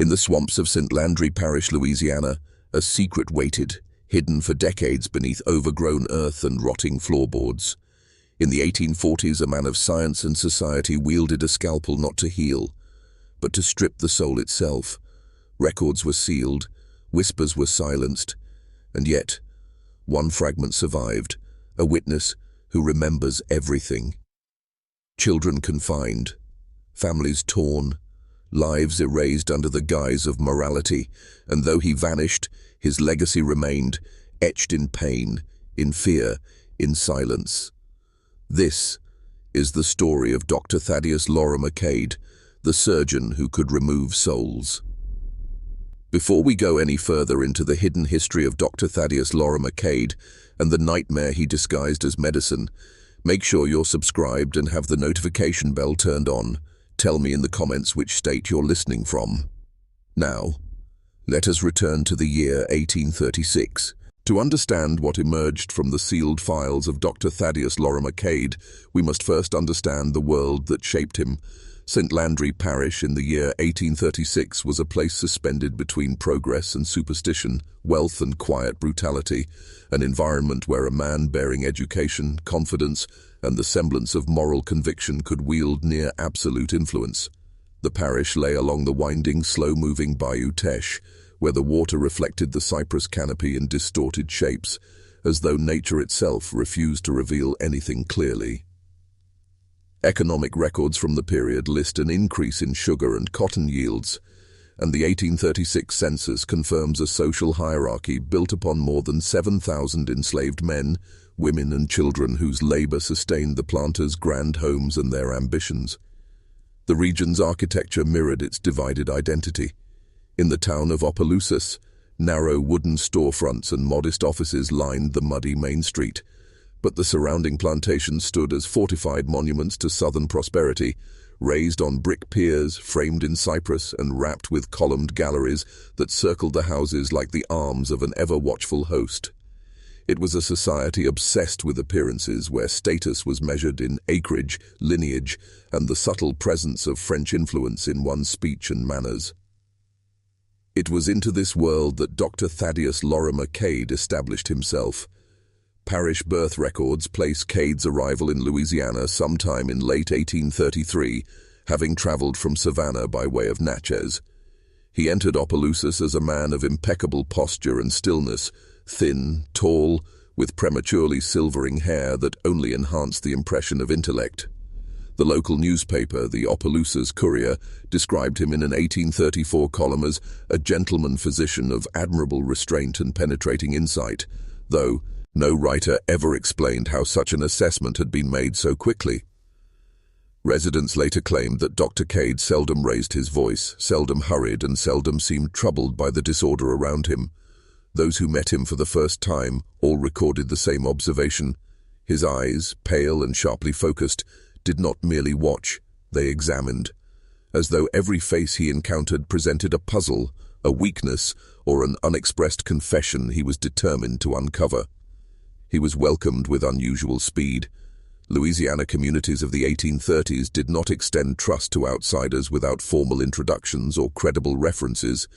In the swamps of St. Landry Parish, Louisiana, a secret waited, hidden for decades beneath overgrown earth and rotting floorboards. In the 1840s, a man of science and society wielded a scalpel not to heal, but to strip the soul itself. Records were sealed, whispers were silenced, and yet, one fragment survived, a witness who remembers everything. Children confined, families torn, lives erased under the guise of morality, and though he vanished, his legacy remained, etched in pain, in fear, in silence. This is the story of Dr. Thaddeus Lorimer Cade, the surgeon who could remove souls. Before we go any further into the hidden history of Dr. Thaddeus Lorimer Cade and the nightmare he disguised as medicine, make sure you're subscribed and have the notification bell turned on. Tell me in the comments which state you're listening from. Now, let us return to the year 1836. To understand what emerged from the sealed files of Dr. Thaddeus Lorimer Cade, we must first understand the world that shaped him. St. Landry Parish in the year 1836 was a place suspended between progress and superstition, wealth and quiet brutality, an environment where a man bearing education, confidence, and the semblance of moral conviction could wield near absolute influence. The parish lay along the winding, slow-moving Bayou Teche, where the water reflected the cypress canopy in distorted shapes, as though nature itself refused to reveal anything clearly. Economic records from the period list an increase in sugar and cotton yields, and the 1836 census confirms a social hierarchy built upon more than 7,000 enslaved men, women and children whose labor sustained the planters' grand homes and their ambitions. The region's architecture mirrored its divided identity. In the town of Opelousas, narrow wooden storefronts and modest offices lined the muddy main street, but the surrounding plantations stood as fortified monuments to southern prosperity, raised on brick piers, framed in cypress and wrapped with columned galleries that circled the houses like the arms of an ever-watchful host. It was a society obsessed with appearances, where status was measured in acreage, lineage, and the subtle presence of French influence in one's speech and manners. It was into this world that Dr. Thaddeus Lorimer Cade established himself. Parish birth records place Cade's arrival in Louisiana sometime in late 1833, having traveled from Savannah by way of Natchez. He entered Opelousas as a man of impeccable posture and stillness, thin, tall, with prematurely silvering hair that only enhanced the impression of intellect. The local newspaper, the Opelousas Courier, described him in an 1834 column as a gentleman physician of admirable restraint and penetrating insight, though no writer ever explained how such an assessment had been made so quickly. Residents later claimed that Dr. Cade seldom raised his voice, seldom hurried, and seldom seemed troubled by the disorder around him. Those who met him for the first time all recorded the same observation. His eyes, pale and sharply focused, did not merely watch, they examined, as though every face he encountered presented a puzzle, a weakness, or an unexpressed confession he was determined to uncover. He was welcomed with unusual speed. Louisiana communities of the 1830s did not extend trust to outsiders without formal introductions or credible references,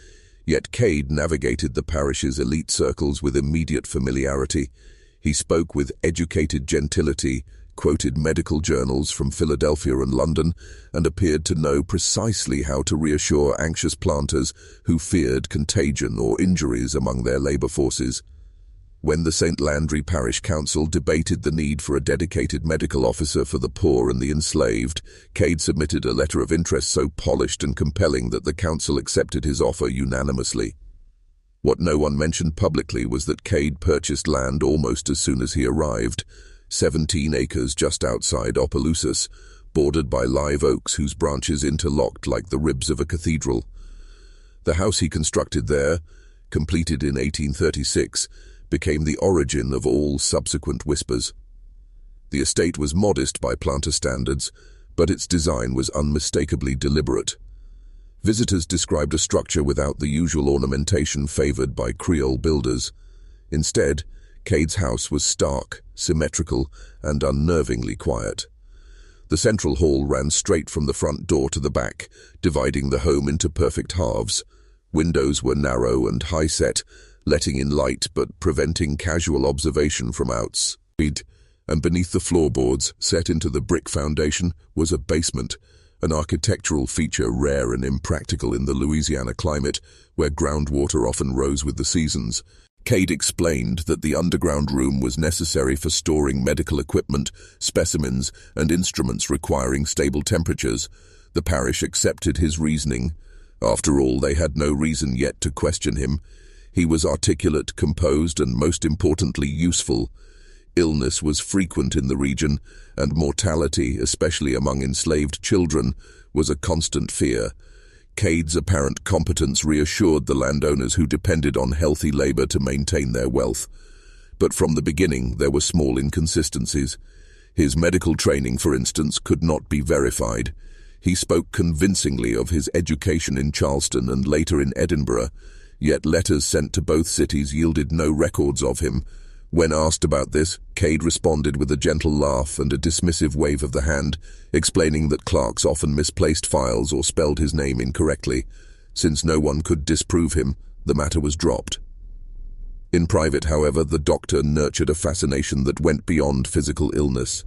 yet Cade navigated the parish's elite circles with immediate familiarity. He spoke with educated gentility, quoted medical journals from Philadelphia and London, and appeared to know precisely how to reassure anxious planters who feared contagion or injuries among their labor forces. When the St. Landry Parish Council debated the need for a dedicated medical officer for the poor and the enslaved, Cade submitted a letter of interest so polished and compelling that the council accepted his offer unanimously. What no one mentioned publicly was that Cade purchased land almost as soon as he arrived, 17 acres just outside Opelousas, bordered by live oaks whose branches interlocked like the ribs of a cathedral. The house he constructed there, completed in 1836, became the origin of all subsequent whispers. The estate was modest by planter standards, but its design was unmistakably deliberate. Visitors described a structure without the usual ornamentation favored by Creole builders. Instead, Cade's house was stark, symmetrical, and unnervingly quiet. The central hall ran straight from the front door to the back, dividing the home into perfect halves. Windows were narrow and high-set, letting in light but preventing casual observation from outside. And beneath the floorboards, set into the brick foundation, was a basement, an architectural feature rare and impractical in the Louisiana climate, where groundwater often rose with the seasons. Cade explained that the underground room was necessary for storing medical equipment, specimens, and instruments requiring stable temperatures. The parish accepted his reasoning. After all, they had no reason yet to question him. He was articulate, composed, and most importantly, useful. Illness was frequent in the region, and mortality, especially among enslaved children, was a constant fear. Cade's apparent competence reassured the landowners who depended on healthy labor to maintain their wealth. But from the beginning, there were small inconsistencies. His medical training, for instance, could not be verified. He spoke convincingly of his education in Charleston and later in Edinburgh, yet letters sent to both cities yielded no records of him. When asked about this, Cade responded with a gentle laugh and a dismissive wave of the hand, explaining that clerks often misplaced files or spelled his name incorrectly. Since no one could disprove him, the matter was dropped. In private, however, the doctor nurtured a fascination that went beyond physical illness.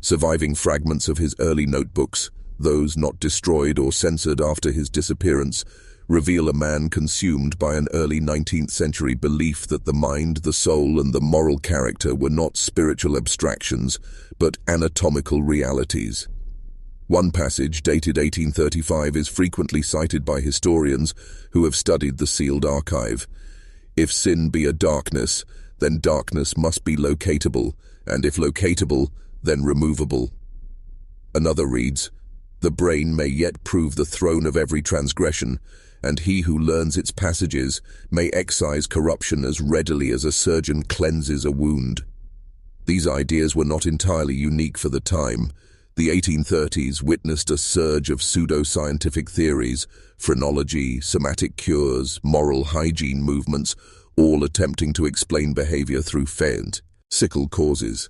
Surviving fragments of his early notebooks, those not destroyed or censored after his disappearance, reveal a man consumed by an early 19th century belief that the mind, the soul, and the moral character were not spiritual abstractions, but anatomical realities. One passage, dated 1835, is frequently cited by historians who have studied the sealed archive. If sin be a darkness, then darkness must be locatable, and if locatable, then removable. Another reads, "The brain may yet prove the throne of every transgression, and he who learns its passages may excise corruption as readily as a surgeon cleanses a wound." These ideas were not entirely unique for the time. The 1830s witnessed a surge of pseudo-scientific theories, phrenology, somatic cures, moral hygiene movements, all attempting to explain behavior through physical causes.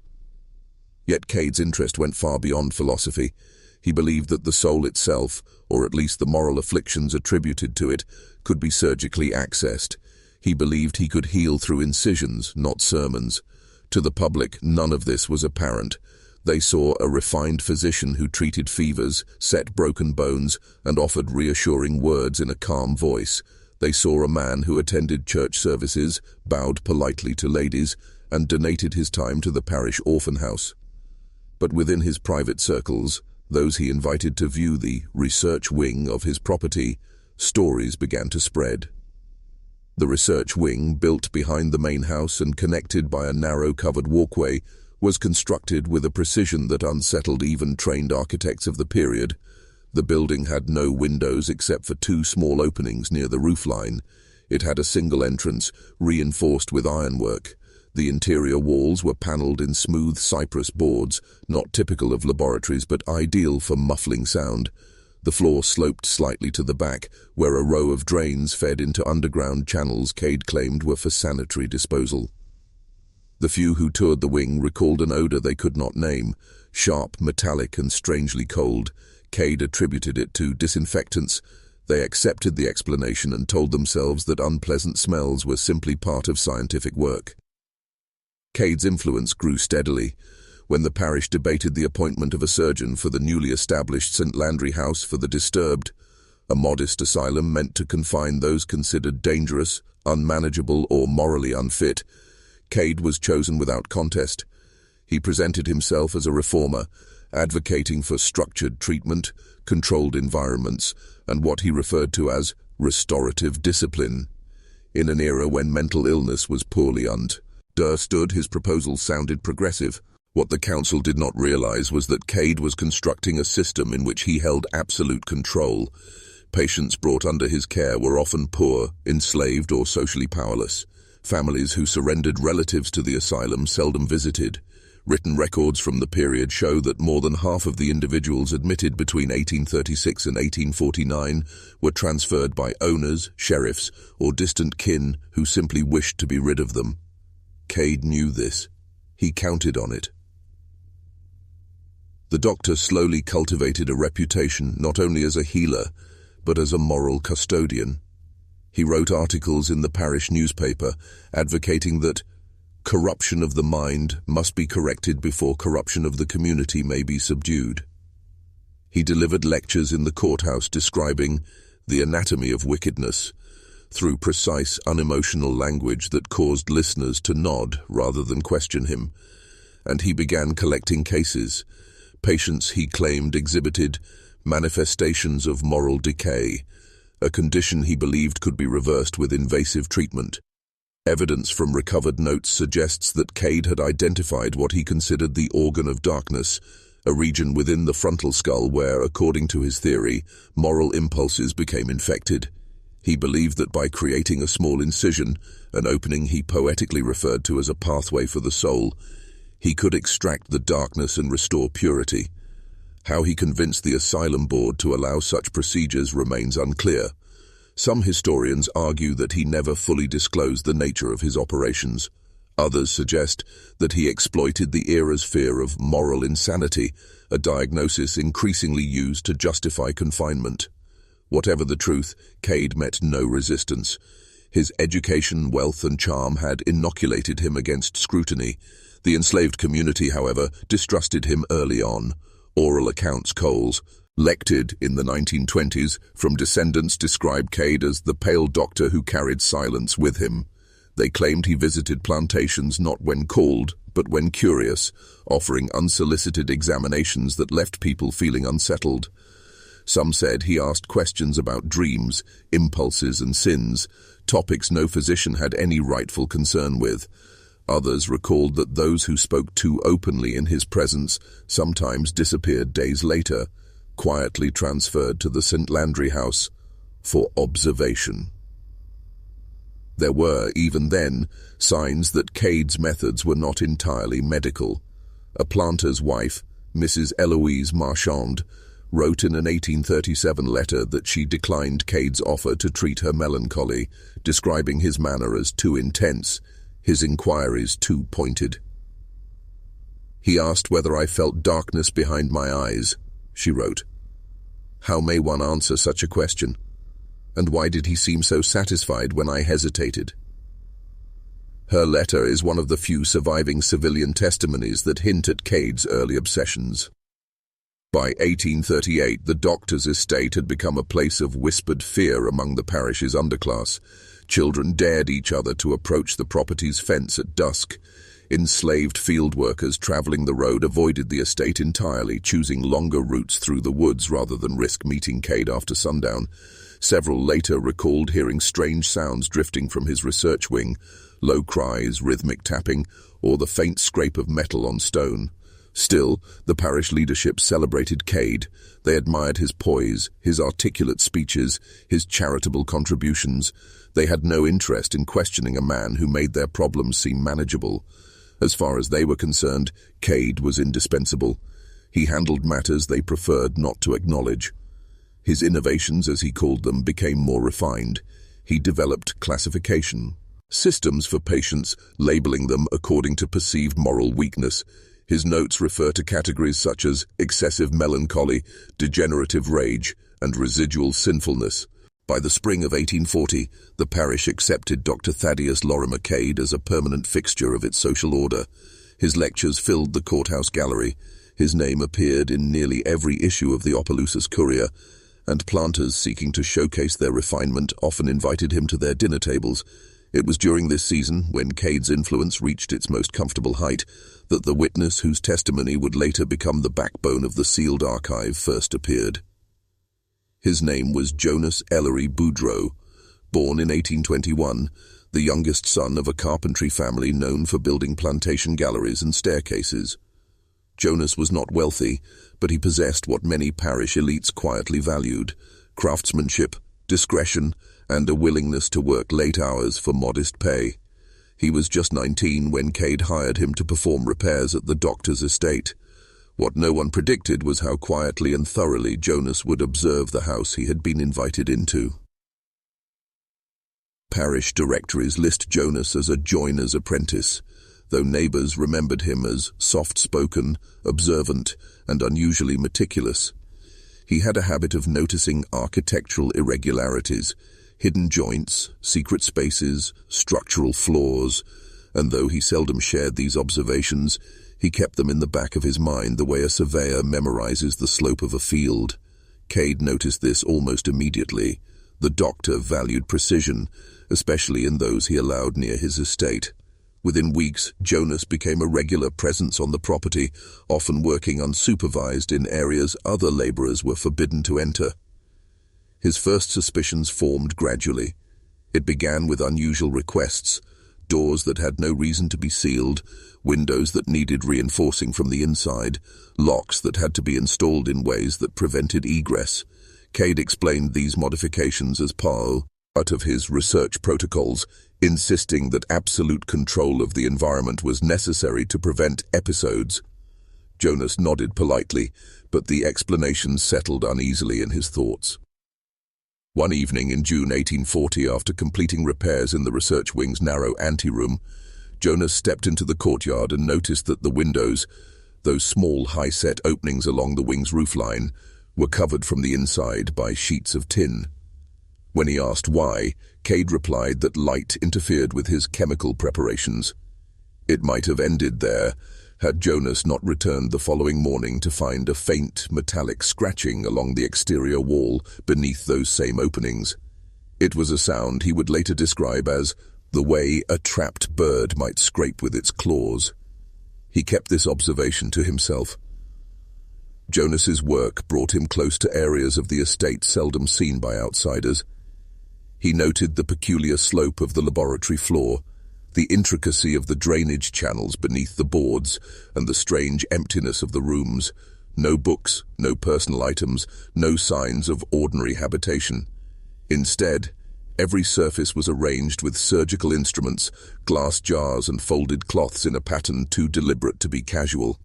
Yet Cade's interest went far beyond philosophy. He believed that the soul itself, or at least the moral afflictions attributed to it, could be surgically accessed. He believed he could heal through incisions, not sermons. To the public, none of this was apparent. They saw a refined physician who treated fevers, set broken bones, and offered reassuring words in a calm voice. They saw a man who attended church services, bowed politely to ladies, and donated his time to the parish orphan house. But within his private circles, those he invited to view the research wing of his property, stories began to spread. The research wing, built behind the main house and connected by a narrow covered walkway, was constructed with a precision that unsettled even trained architects of the period. The building had no windows except for two small openings near the roofline. It had a single entrance, reinforced with ironwork. The interior walls were paneled in smooth cypress boards, not typical of laboratories but ideal for muffling sound. The floor sloped slightly to the back, where a row of drains fed into underground channels Cade claimed were for sanitary disposal. The few who toured the wing recalled an odor they could not name, sharp, metallic, and strangely cold. Cade attributed it to disinfectants. They accepted the explanation and told themselves that unpleasant smells were simply part of scientific work. Cade's influence grew steadily. When the parish debated the appointment of a surgeon for the newly established St. Landry House for the Disturbed, a modest asylum meant to confine those considered dangerous, unmanageable, or morally unfit, Cade was chosen without contest. He presented himself as a reformer, advocating for structured treatment, controlled environments, and what he referred to as restorative discipline. In an era when mental illness was poorly understood, his proposal sounded progressive. What the council did not realize was that Cade was constructing a system in which he held absolute control. Patients brought under his care were often poor, enslaved, or socially powerless. Families who surrendered relatives to the asylum seldom visited. Written records from the period show that more than half of the individuals admitted between 1836 and 1849 were transferred by owners, sheriffs, or distant kin who simply wished to be rid of them. Cade knew this. He counted on it. The doctor slowly cultivated a reputation not only as a healer, but as a moral custodian. He wrote articles in the parish newspaper advocating that corruption of the mind must be corrected before corruption of the community may be subdued. He delivered lectures in the courthouse describing the anatomy of wickedness through precise, unemotional language that caused listeners to nod rather than question him, and he began collecting cases. Patients, he claimed, exhibited manifestations of moral decay, a condition he believed could be reversed with invasive treatment. Evidence from recovered notes suggests that Cade had identified what he considered the organ of darkness, a region within the frontal skull where, according to his theory, moral impulses became infected. He believed that by creating a small incision, an opening he poetically referred to as a pathway for the soul, he could extract the darkness and restore purity. How he convinced the asylum board to allow such procedures remains unclear. Some historians argue that he never fully disclosed the nature of his operations. Others suggest that he exploited the era's fear of moral insanity, a diagnosis increasingly used to justify confinement. Whatever the truth, Cade met no resistance. His education, wealth, and charm had inoculated him against scrutiny. The enslaved community, however, distrusted him early on. Oral accounts collected in the 1920s from descendants describe Cade as the pale doctor who carried silence with him. They claimed he visited plantations not when called, but when curious, offering unsolicited examinations that left people feeling unsettled. Some said he asked questions about dreams, impulses, and sins, topics no physician had any rightful concern with. Others recalled that those who spoke too openly in his presence sometimes disappeared days later, quietly transferred to the St. Landry house for observation. There were, even then, signs that Cade's methods were not entirely medical. A planter's wife, Mrs. Eloise Marchand, wrote in an 1837 letter that she declined Cade's offer to treat her melancholy, describing his manner as too intense, his inquiries too pointed. "He asked whether I felt darkness behind my eyes," she wrote. "How may one answer such a question? And why did he seem so satisfied when I hesitated?" Her letter is one of the few surviving civilian testimonies that hint at Cade's early obsessions. By 1838, the doctor's estate had become a place of whispered fear among the parish's underclass. Children dared each other to approach the property's fence at dusk. Enslaved field workers traveling the road avoided the estate entirely, choosing longer routes through the woods rather than risk meeting Cade after sundown. Several later recalled hearing strange sounds drifting from his research wing, low cries, rhythmic tapping, or the faint scrape of metal on stone. Still, the parish leadership celebrated Cade. They admired his poise, his articulate speeches, his charitable contributions. They had no interest in questioning a man who made their problems seem manageable. As far as they were concerned, Cade was indispensable. He handled matters they preferred not to acknowledge. His innovations, as he called them, became more refined. He developed classification systems for patients, labeling them according to perceived moral weakness. His notes refer to categories such as excessive melancholy, degenerative rage, and residual sinfulness. By the spring of 1840, the parish accepted Dr. Thaddeus Lorimer Cade as a permanent fixture of its social order. His lectures filled the courthouse gallery. His name appeared in nearly every issue of the Opelousas Courier, and planters seeking to showcase their refinement often invited him to their dinner tables. It was during this season, when Cade's influence reached its most comfortable height, that the witness whose testimony would later become the backbone of the sealed archive first appeared. His name was Jonas Ellery Boudreau, born in 1821, the youngest son of a carpentry family known for building plantation galleries and staircases. Jonas was not wealthy, but he possessed what many parish elites quietly valued: craftsmanship, discretion, and a willingness to work late hours for modest pay. He was just 19 when Cade hired him to perform repairs at the doctor's estate. What no one predicted was how quietly and thoroughly Jonas would observe the house he had been invited into. Parish directories list Jonas as a joiner's apprentice. though neighbors remembered him as soft-spoken, observant, and unusually meticulous. He had a habit of noticing architectural irregularities, hidden joints, secret spaces, structural flaws, and though he seldom shared these observations, he kept them in the back of his mind the way a surveyor memorizes the slope of a field. Cade noticed this almost immediately. The doctor valued precision, especially in those he allowed near his estate. Within weeks, Jonas became a regular presence on the property, often working unsupervised in areas other laborers were forbidden to enter. His first suspicions formed gradually. It began with unusual requests, doors that had no reason to be sealed, windows that needed reinforcing from the inside, locks that had to be installed in ways that prevented egress. Cade explained these modifications as part of his research protocols, insisting that absolute control of the environment was necessary to prevent episodes. Jonas nodded politely, but the explanation settled uneasily in his thoughts. One evening in June 1840, after completing repairs in the research wing's narrow anteroom, Jonas stepped into the courtyard and noticed that the windows, those small high-set openings along the wing's roofline, were covered from the inside by sheets of tin. When he asked why, Cade replied that light interfered with his chemical preparations. It might have ended there, had Jonas not returned the following morning to find a faint metallic scratching along the exterior wall beneath those same openings. It was a sound he would later describe as the way a trapped bird might scrape with its claws. He kept this observation to himself. Jonas's work brought him close to areas of the estate seldom seen by outsiders. He noted the peculiar slope of the laboratory floor, the intricacy of the drainage channels beneath the boards, and the strange emptiness of the rooms. No books, no personal items, no signs of ordinary habitation. Instead, every surface was arranged with surgical instruments, glass jars, and folded cloths in a pattern too deliberate to be casual.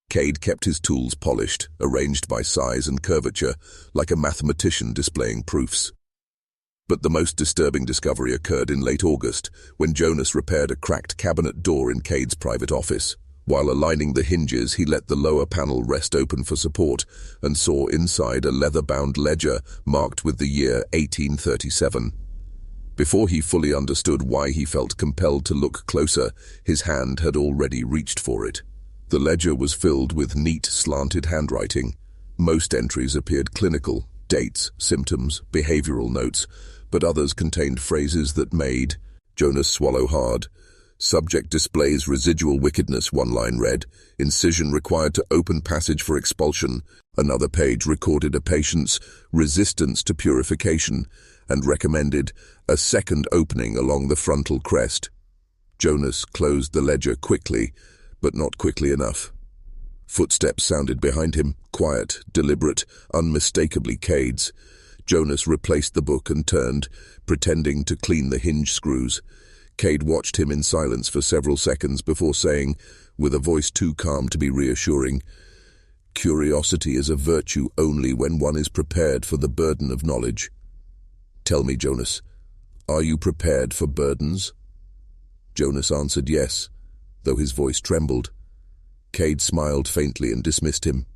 Cade kept his tools polished, arranged by size and curvature, like a mathematician displaying proofs. But the most disturbing discovery occurred in late August, when Jonas repaired a cracked cabinet door in Cade's private office. While aligning the hinges, he let the lower panel rest open for support and saw inside a leather-bound ledger marked with the year 1837. Before he fully understood why he felt compelled to look closer, his hand had already reached for it. The ledger was filled with neat, slanted handwriting. Most entries appeared clinical, dates, symptoms, behavioral notes, but others contained phrases that made Jonas swallow hard. Subject displays residual wickedness, one line read. Incision required to open passage for expulsion. Another page recorded a patient's resistance to purification and recommended a second opening along the frontal crest. Jonas closed the ledger quickly, but not quickly enough. Footsteps sounded behind him, quiet, deliberate, unmistakably Cade's. Jonas replaced the book and turned, pretending to clean the hinge screws. Cade watched him in silence for several seconds before saying, with a voice too calm to be reassuring, "Curiosity is a virtue only when one is prepared for the burden of knowledge." "Tell me, Jonas, are you prepared for burdens?" Jonas answered yes, though his voice trembled. Cade smiled faintly and dismissed him.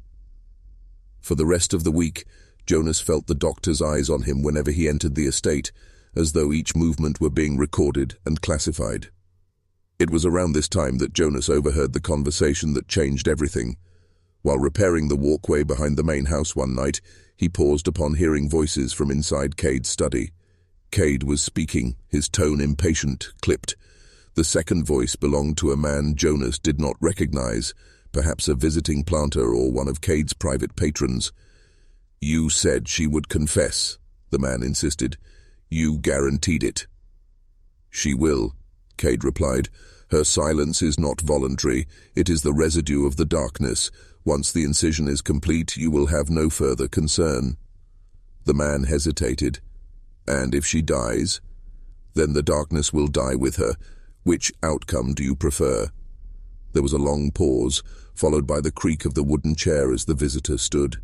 For the rest of the week, Jonas felt the doctor's eyes on him whenever he entered the estate, as though each movement were being recorded and classified. It was around this time that Jonas overheard the conversation that changed everything. While repairing the walkway behind the main house one night, he paused upon hearing voices from inside Cade's study. Cade was speaking, his tone impatient, clipped. The second voice belonged to a man Jonas did not recognize, perhaps a visiting planter or one of Cade's private patrons. "You said she would confess," the man insisted. "You guaranteed it." "She will," Cade replied. "Her silence is not voluntary. It is the residue of the darkness. Once the incision is complete, you will have no further concern." The man hesitated. "And if she dies?" "Then the darkness will die with her. Which outcome do you prefer?" There was a long pause, followed by the creak of the wooden chair as the visitor stood.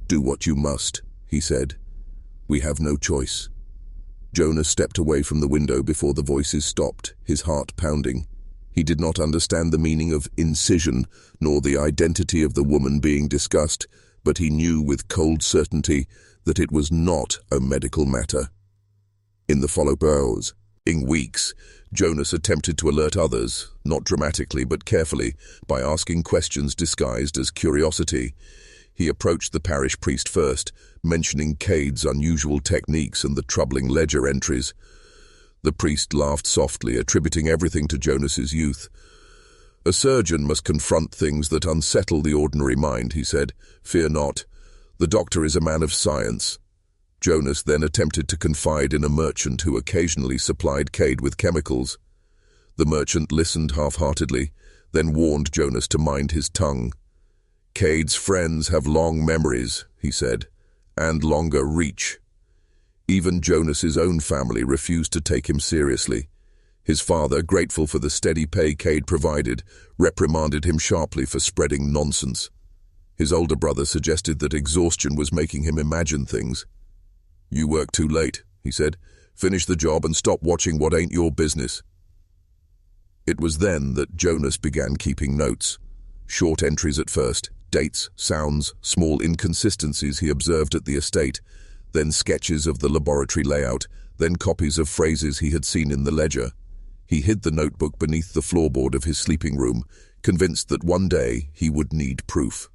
"Do what you must," he said. "We have no choice." Jonas stepped away from the window before the voices stopped, his heart pounding. He did not understand the meaning of incision, nor the identity of the woman being discussed, but he knew with cold certainty that it was not a medical matter. In the following weeks, Jonas attempted to alert others, not dramatically but carefully, by asking questions disguised as curiosity. He approached the parish priest first, mentioning Cade's unusual techniques and the troubling ledger entries. The priest laughed softly, attributing everything to Jonas's youth. "A surgeon must confront things that unsettle the ordinary mind," he said. "Fear not. The doctor is a man of science." Jonas then attempted to confide in a merchant who occasionally supplied Cade with chemicals. The merchant listened half-heartedly, then warned Jonas to mind his tongue. "Cade's friends have long memories," he said, "and longer reach." Even Jonas's own family refused to take him seriously. His father, grateful for the steady pay Cade provided, reprimanded him sharply for spreading nonsense. His older brother suggested that exhaustion was making him imagine things. "You work too late," he said. "Finish the job and stop watching what ain't your business." It was then that Jonas began keeping notes. Short entries at first, dates, sounds, small inconsistencies he observed at the estate, then sketches of the laboratory layout, then copies of phrases he had seen in the ledger. He hid the notebook beneath the floorboard of his sleeping room, convinced that one day he would need proof.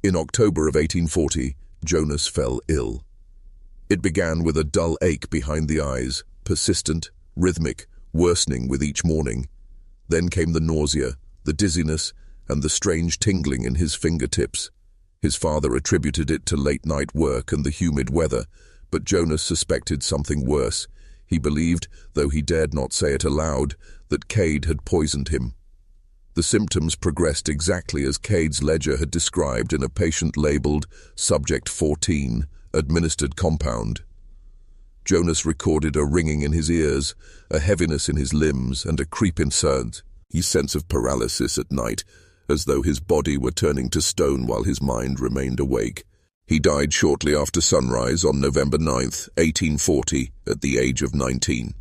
In October of 1840, Jonas fell ill. It began with a dull ache behind the eyes, persistent, rhythmic, worsening with each morning. Then came the nausea, the dizziness, and the strange tingling in his fingertips. His father attributed it to late-night work and the humid weather, but Jonas suspected something worse. He believed, though he dared not say it aloud, that Cade had poisoned him. The symptoms progressed exactly as Cade's ledger had described in a patient labeled Subject 14, administered compound. Jonas recorded a ringing in his ears, a heaviness in his limbs, and a creep inside his sense of paralysis at night, as though his body were turning to stone while his mind remained awake. He died shortly after sunrise on November 9th, 1840, at the age of 19.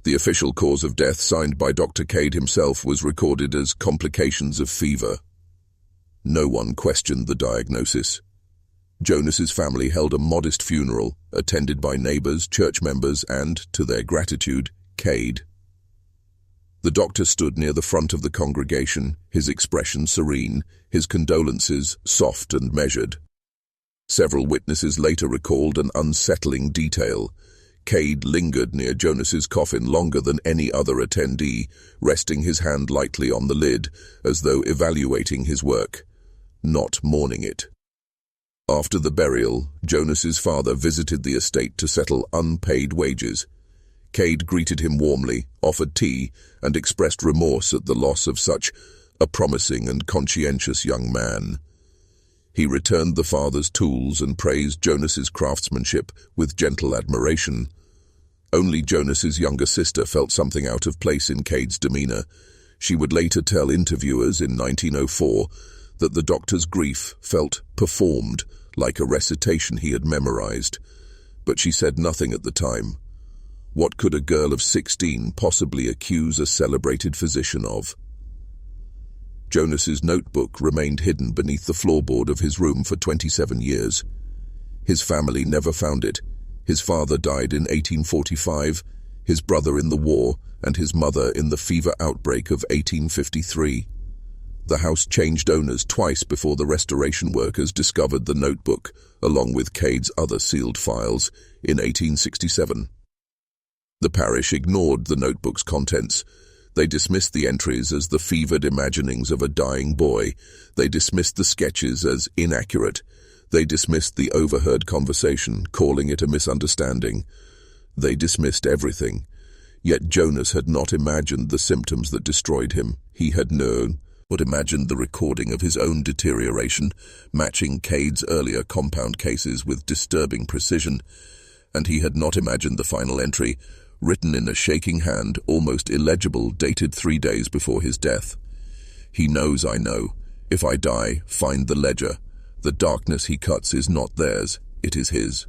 The official cause of death, signed by Dr. Cade himself, was recorded as complications of fever. No one questioned the diagnosis. Jonas's family held a modest funeral, attended by neighbors, church members, and, to their gratitude, Cade. The doctor stood near the front of the congregation, his expression serene, his condolences soft and measured. Several witnesses later recalled an unsettling detail. Cade lingered near Jonas's coffin longer than any other attendee, resting his hand lightly on the lid, as though evaluating his work, not mourning it. After the burial, Jonas's father visited the estate to settle unpaid wages. Cade greeted him warmly, offered tea, and expressed remorse at the loss of such a promising and conscientious young man. He returned the father's tools and praised Jonas's craftsmanship with gentle admiration. Only Jonas's younger sister felt something out of place in Cade's demeanor. She would later tell interviewers in 1904 that the doctor's grief felt performed, like a recitation he had memorized. But she said nothing at the time. What could a girl of 16 possibly accuse a celebrated physician of? Jonas's notebook remained hidden beneath the floorboard of his room for 27 years. His family never found it. His father died in 1845, his brother in the war, and his mother in the fever outbreak of 1853. The house changed owners twice before the restoration workers discovered the notebook, along with Cade's other sealed files, in 1867. The parish ignored the notebook's contents. They dismissed the entries as the fevered imaginings of a dying boy. They dismissed the sketches as inaccurate. They dismissed the overheard conversation, calling it a misunderstanding. They dismissed everything. Yet Jonas had not imagined the symptoms that destroyed him. He had known, but imagined the recording of his own deterioration, matching Cade's earlier compound cases with disturbing precision. And he had not imagined the final entry, written in a shaking hand, almost illegible, dated 3 days before his death. He knows I know. If I die, find the ledger. The darkness he cuts is not theirs, it is his.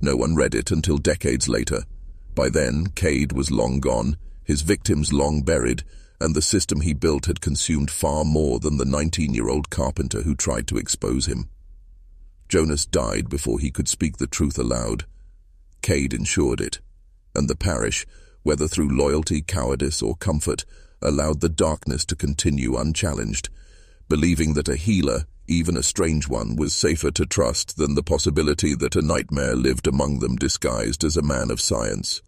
No one read it until decades later. By then, Cade was long gone, his victims long buried, and the system he built had consumed far more than the 19-year-old carpenter who tried to expose him. Jonas died before he could speak the truth aloud. Cade ensured it, and the parish, whether through loyalty, cowardice, or comfort, allowed the darkness to continue unchallenged, believing that a healer, even a strange one, was safer to trust than the possibility that a nightmare lived among them disguised as a man of science.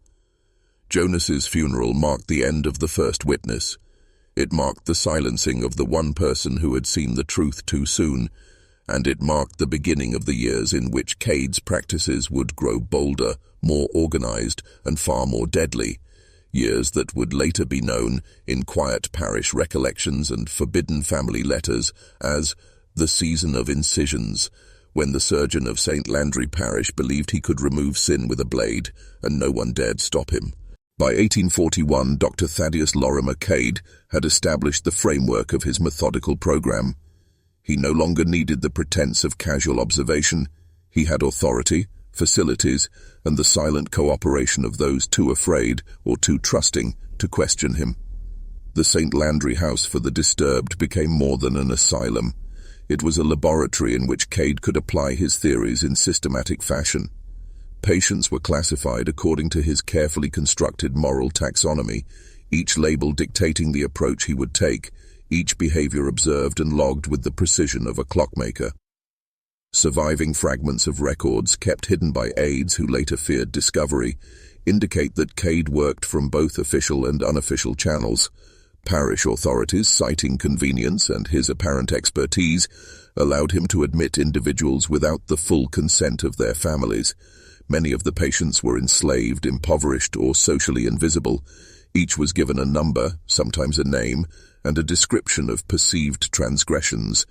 Jonas's funeral marked the end of the first witness. It marked the silencing of the one person who had seen the truth too soon, and it marked the beginning of the years in which Cade's practices would grow bolder, more organized, and far more deadly, years that would later be known, in quiet parish recollections and forbidden family letters, as the season of incisions, when the surgeon of St. Landry Parish believed he could remove sin with a blade, and no one dared stop him. By 1841, Dr. Thaddeus Lorimer Cade had established the framework of his methodical program. He no longer needed the pretense of casual observation. He had authority, facilities, and the silent cooperation of those too afraid or too trusting to question him. The St. Landry House for the Disturbed became more than an asylum. It was a laboratory in which Cade could apply his theories in systematic fashion. Patients were classified according to his carefully constructed moral taxonomy, each label dictating the approach he would take, each behavior observed and logged with the precision of a clockmaker. Surviving fragments of records kept hidden by aides who later feared discovery indicate that Cade worked from both official and unofficial channels. Parish authorities, citing convenience and his apparent expertise, allowed him to admit individuals without the full consent of their families. Many of the patients were enslaved, impoverished, or socially invisible. Each was given a number, sometimes a name, and a description of perceived transgressions: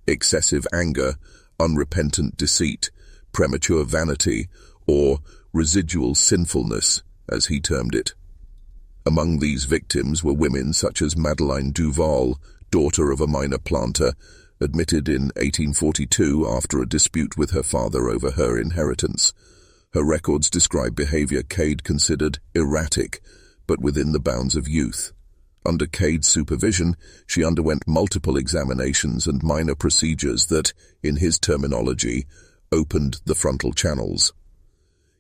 excessive anger, unrepentant deceit, premature vanity, or residual sinfulness, as he termed it. Among these victims were women such as Madeleine Duval, daughter of a minor planter, admitted in 1842 after a dispute with her father over her inheritance. Her records describe behavior Cade considered erratic, but within the bounds of youth. Under Cade's supervision, she underwent multiple examinations and minor procedures that, in his terminology, opened the frontal channels.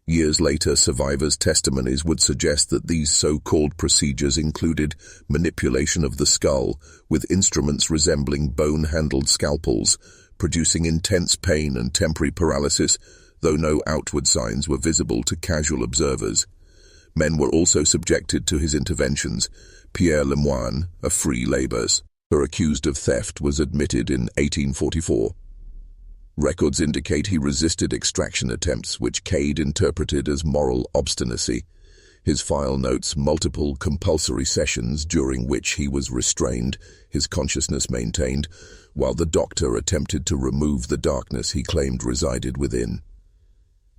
Years later, survivors' testimonies would suggest that these so-called procedures included manipulation of the skull with instruments resembling bone-handled scalpels, producing intense pain and temporary paralysis, though no outward signs were visible to casual observers. Men were also subjected to his interventions. Pierre Lemoine, a free labor, accused of theft, was admitted in 1844. Records indicate he resisted extraction attempts, which Cade interpreted as moral obstinacy. His file notes multiple compulsory sessions during which he was restrained, his consciousness maintained, while the doctor attempted to remove the darkness he claimed resided within.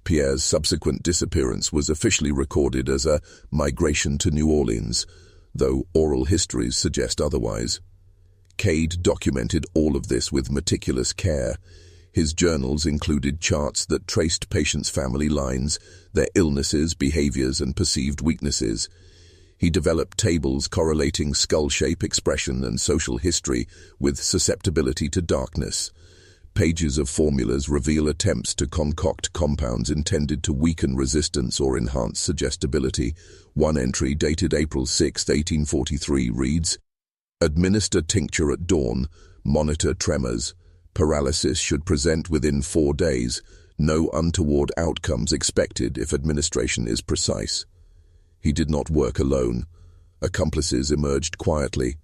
Pierre's subsequent disappearance was officially recorded as a migration to New Orleans, though oral histories suggest otherwise. Cade documented all of this with meticulous care. His journals included charts that traced patients' family lines, their illnesses, behaviors, and perceived weaknesses. He developed tables correlating skull shape, expression, and social history with susceptibility to darkness. Pages of formulas reveal attempts to concoct compounds intended to weaken resistance or enhance suggestibility. One entry, dated April 6, 1843, reads, "Administer tincture at dawn. Monitor tremors. Paralysis should present within 4 days. No untoward outcomes expected if administration is precise." He did not work alone. Accomplices emerged quietly.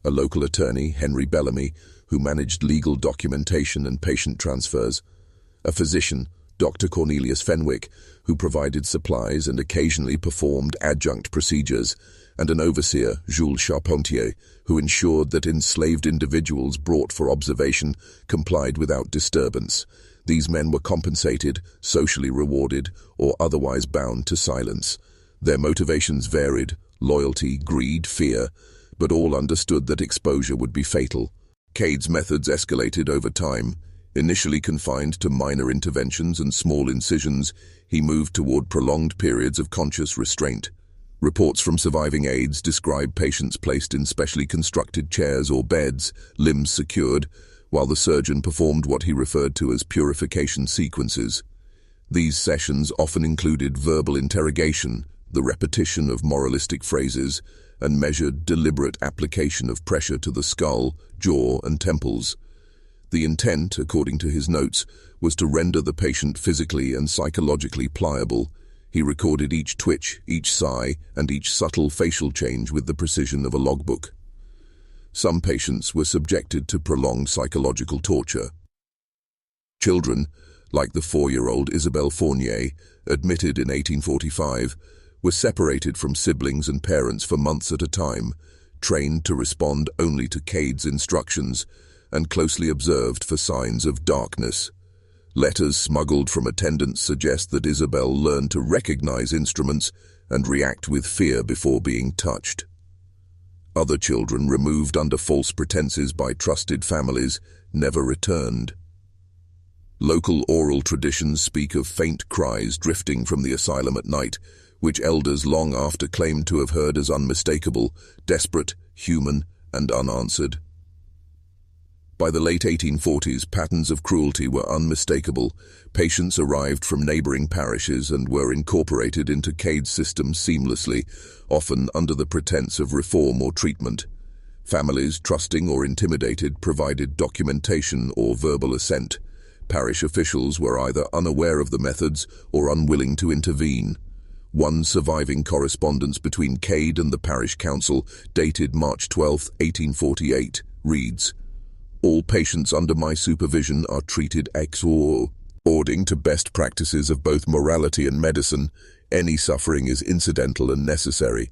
A local attorney, Henry Bellamy, who managed legal documentation and patient transfers. A physician, Dr. Cornelius Fenwick, who provided supplies and occasionally performed adjunct procedures, and an overseer, Jules Charpentier, who ensured that enslaved individuals brought for observation complied without disturbance. These men were compensated, socially rewarded, or otherwise bound to silence. Their motivations varied: loyalty, greed, fear, but all understood that exposure would be fatal. Cade's methods escalated over time. Initially confined to minor interventions and small incisions, he moved toward prolonged periods of conscious restraint. Reports from surviving aides describe patients placed in specially constructed chairs or beds, limbs secured, while the surgeon performed what he referred to as purification sequences. These sessions often included verbal interrogation, the repetition of moralistic phrases, and measured, deliberate application of pressure to the skull, jaw, and temples. The intent, according to his notes, was to render the patient physically and psychologically pliable. He recorded each twitch, each sigh, and each subtle facial change with the precision of a logbook. Some patients were subjected to prolonged psychological torture. Children, like the 4-year-old Isabelle Fournier, admitted in 1845, were separated from siblings and parents for months at a time, trained to respond only to Cade's instructions, and closely observed for signs of darkness. Letters smuggled from attendants suggest that Isabelle learned to recognize instruments and react with fear before being touched. Other children, removed under false pretenses by trusted families, never returned. Local oral traditions speak of faint cries drifting from the asylum at night, which elders long after claimed to have heard as unmistakable, desperate, human, and unanswered. By the late 1840s, patterns of cruelty were unmistakable. Patients arrived from neighboring parishes and were incorporated into Cade's system seamlessly, often under the pretense of reform or treatment. Families, trusting or intimidated, provided documentation or verbal assent. Parish officials were either unaware of the methods or unwilling to intervene. One surviving correspondence between Cade and the parish council, dated March 12, 1848, reads, "All patients under my supervision are treated according to best practices of both morality and medicine. Any suffering is incidental and necessary."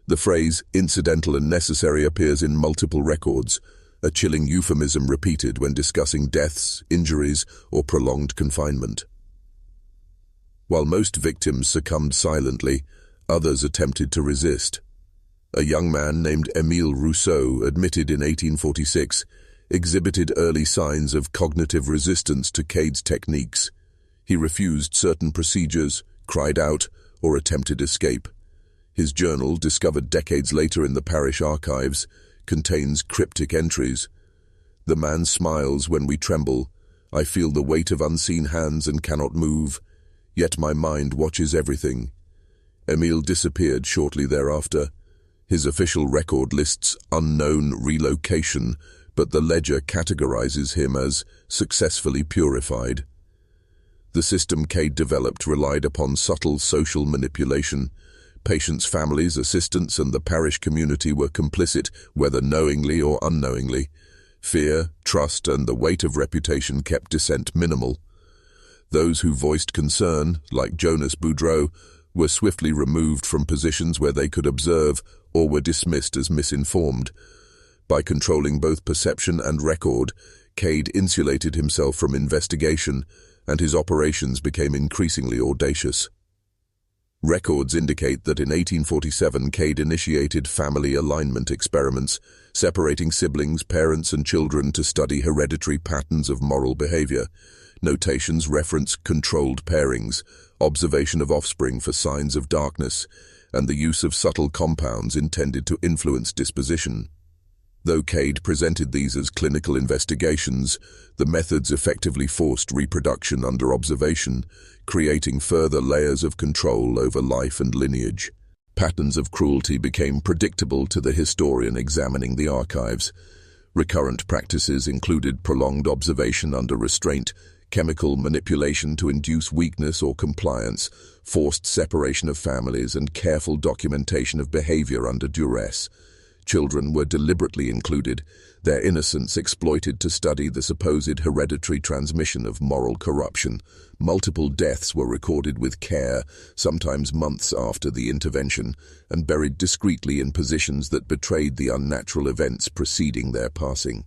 The phrase incidental and necessary appears in multiple records, a chilling euphemism repeated when discussing deaths, injuries, or prolonged confinement. While most victims succumbed silently, others attempted to resist. A young man named Émile Rousseau, admitted in 1846, exhibited early signs of cognitive resistance to Cade's techniques. He refused certain procedures, cried out, or attempted escape. His journal, discovered decades later in the parish archives, contains cryptic entries. "The man smiles when we tremble. I feel the weight of unseen hands and cannot move. Yet my mind watches everything." Émile disappeared shortly thereafter. His official record lists unknown relocation, but the ledger categorizes him as successfully purified. The system Cade developed relied upon subtle social manipulation. Patients' families, assistants, and the parish community were complicit, whether knowingly or unknowingly. Fear, trust, and the weight of reputation kept dissent minimal. Those who voiced concern, like Jonas Boudreau, were swiftly removed from positions where they could observe or were dismissed as misinformed. By controlling both perception and record, Cade insulated himself from investigation, and his operations became increasingly audacious. Records indicate that in 1847 Cade initiated family alignment experiments, separating siblings, parents, and children to study hereditary patterns of moral behavior. Notations reference controlled pairings, observation of offspring for signs of darkness, and the use of subtle compounds intended to influence disposition. Though Cade presented these as clinical investigations, the methods effectively forced reproduction under observation, creating further layers of control over life and lineage. Patterns of cruelty became predictable to the historian examining the archives. Recurrent practices included prolonged observation under restraint, chemical manipulation to induce weakness or compliance, forced separation of families, and careful documentation of behavior under duress. Children were deliberately included, their innocence exploited to study the supposed hereditary transmission of moral corruption. Multiple deaths were recorded with care, sometimes months after the intervention, and buried discreetly in positions that betrayed the unnatural events preceding their passing.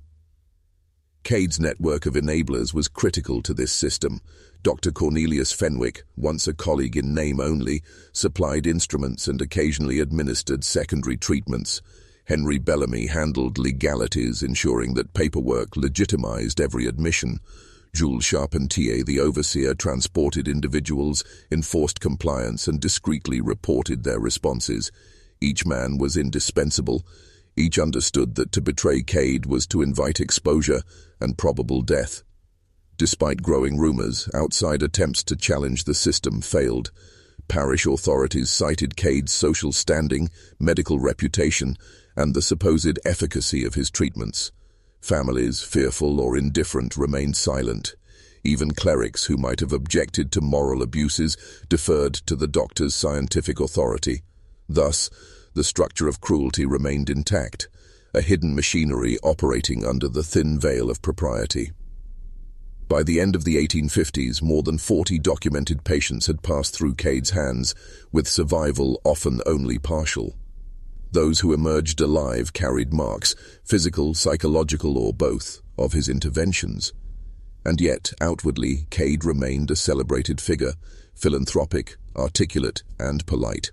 Cade's network of enablers was critical to this system. Dr. Cornelius Fenwick, once a colleague in name only, supplied instruments and occasionally administered secondary treatments. Henry Bellamy handled legalities, ensuring that paperwork legitimized every admission. Jules Charpentier, the overseer, transported individuals, enforced compliance, and discreetly reported their responses. Each man was indispensable. Each understood that to betray Cade was to invite exposure and probable death. Despite growing rumors, outside attempts to challenge the system failed. Parish authorities cited Cade's social standing, medical reputation, and the supposed efficacy of his treatments. Families, fearful or indifferent, remained silent. Even clerics who might have objected to moral abuses deferred to the doctor's scientific authority. Thus, the structure of cruelty remained intact, a hidden machinery operating under the thin veil of propriety. By the end of the 1850s, more than 40 documented patients had passed through Cade's hands, with survival often only partial. Those who emerged alive carried marks, physical, psychological, or both, of his interventions. And yet, outwardly, Cade remained a celebrated figure, philanthropic, articulate, and polite.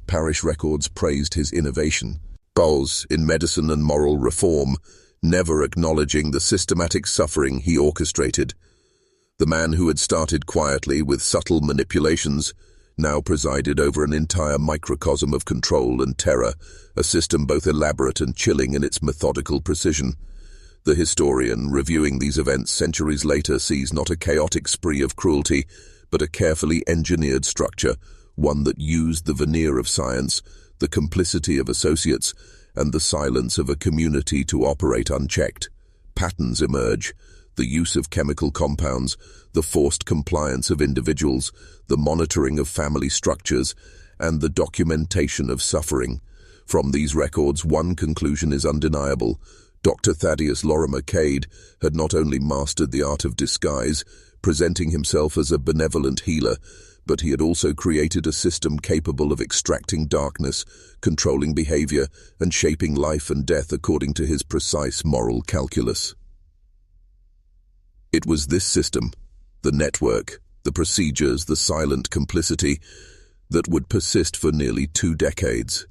Parish records praised his innovation, bows in medicine and moral reform, never acknowledging the systematic suffering he orchestrated. The man who had started quietly with subtle manipulations now presided over an entire microcosm of control and terror, a system both elaborate and chilling in its methodical precision. The historian, reviewing these events centuries later, sees not a chaotic spree of cruelty, but a carefully engineered structure, one that used the veneer of science, the complicity of associates, and the silence of a community to operate unchecked. Patterns emerge: the use of chemical compounds, the forced compliance of individuals, the monitoring of family structures, and the documentation of suffering. From these records, one conclusion is undeniable. Dr. Thaddeus Lorimer Cade had not only mastered the art of disguise, presenting himself as a benevolent healer, but he had also created a system capable of extracting darkness, controlling behavior, and shaping life and death according to his precise moral calculus. It was this system, the network, the procedures, the silent complicity, that would persist for nearly 2 decades.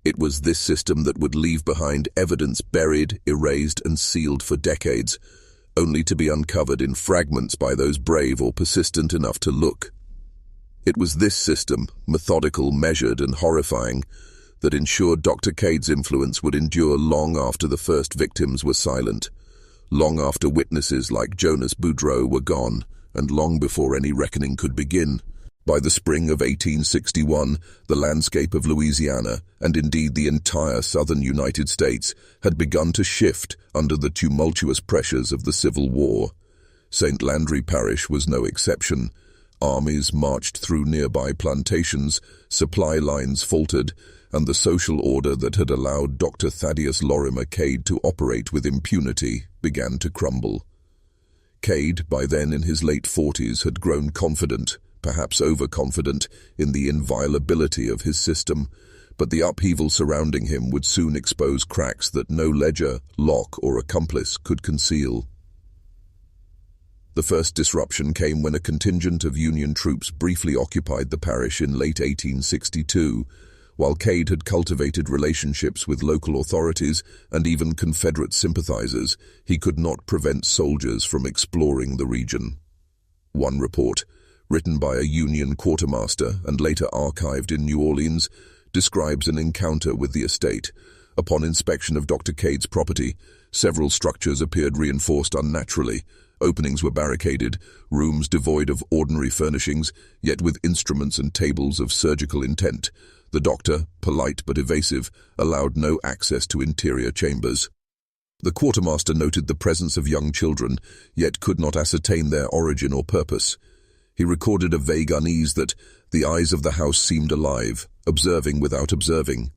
It was this system that would leave behind evidence buried, erased, and sealed for decades, only to be uncovered in fragments by those brave or persistent enough to look. It was this system, methodical, measured, and horrifying, that ensured Dr. Cade's influence would endure long after the first victims were silent, long after witnesses like Jonas Boudreau were gone, and long before any reckoning could begin. By the spring of 1861, the landscape of Louisiana, and indeed the entire southern United States, had begun to shift under the tumultuous pressures of the Civil War. St. Landry Parish was no exception. Armies marched through nearby plantations, supply lines faltered, and the social order that had allowed Dr. Thaddeus Lorimer Cade to operate with impunity began to crumble. Cade, by then in his late 40s, had grown confident, perhaps overconfident, in the inviolability of his system, but the upheaval surrounding him would soon expose cracks that no ledger, lock, or accomplice could conceal. The first disruption came when a contingent of Union troops briefly occupied the parish in late 1862. While Cade had cultivated relationships with local authorities and even Confederate sympathizers, he could not prevent soldiers from exploring the region. One report, written by a Union quartermaster and later archived in New Orleans, describes an encounter with the estate. Upon inspection of Dr. Cade's property, several structures appeared reinforced unnaturally. Openings were barricaded, rooms devoid of ordinary furnishings, yet with instruments and tables of surgical intent. The doctor, polite but evasive, allowed no access to interior chambers. The quartermaster noted the presence of young children, yet could not ascertain their origin or purpose. He recorded a vague unease that the eyes of the house seemed alive, observing without observing.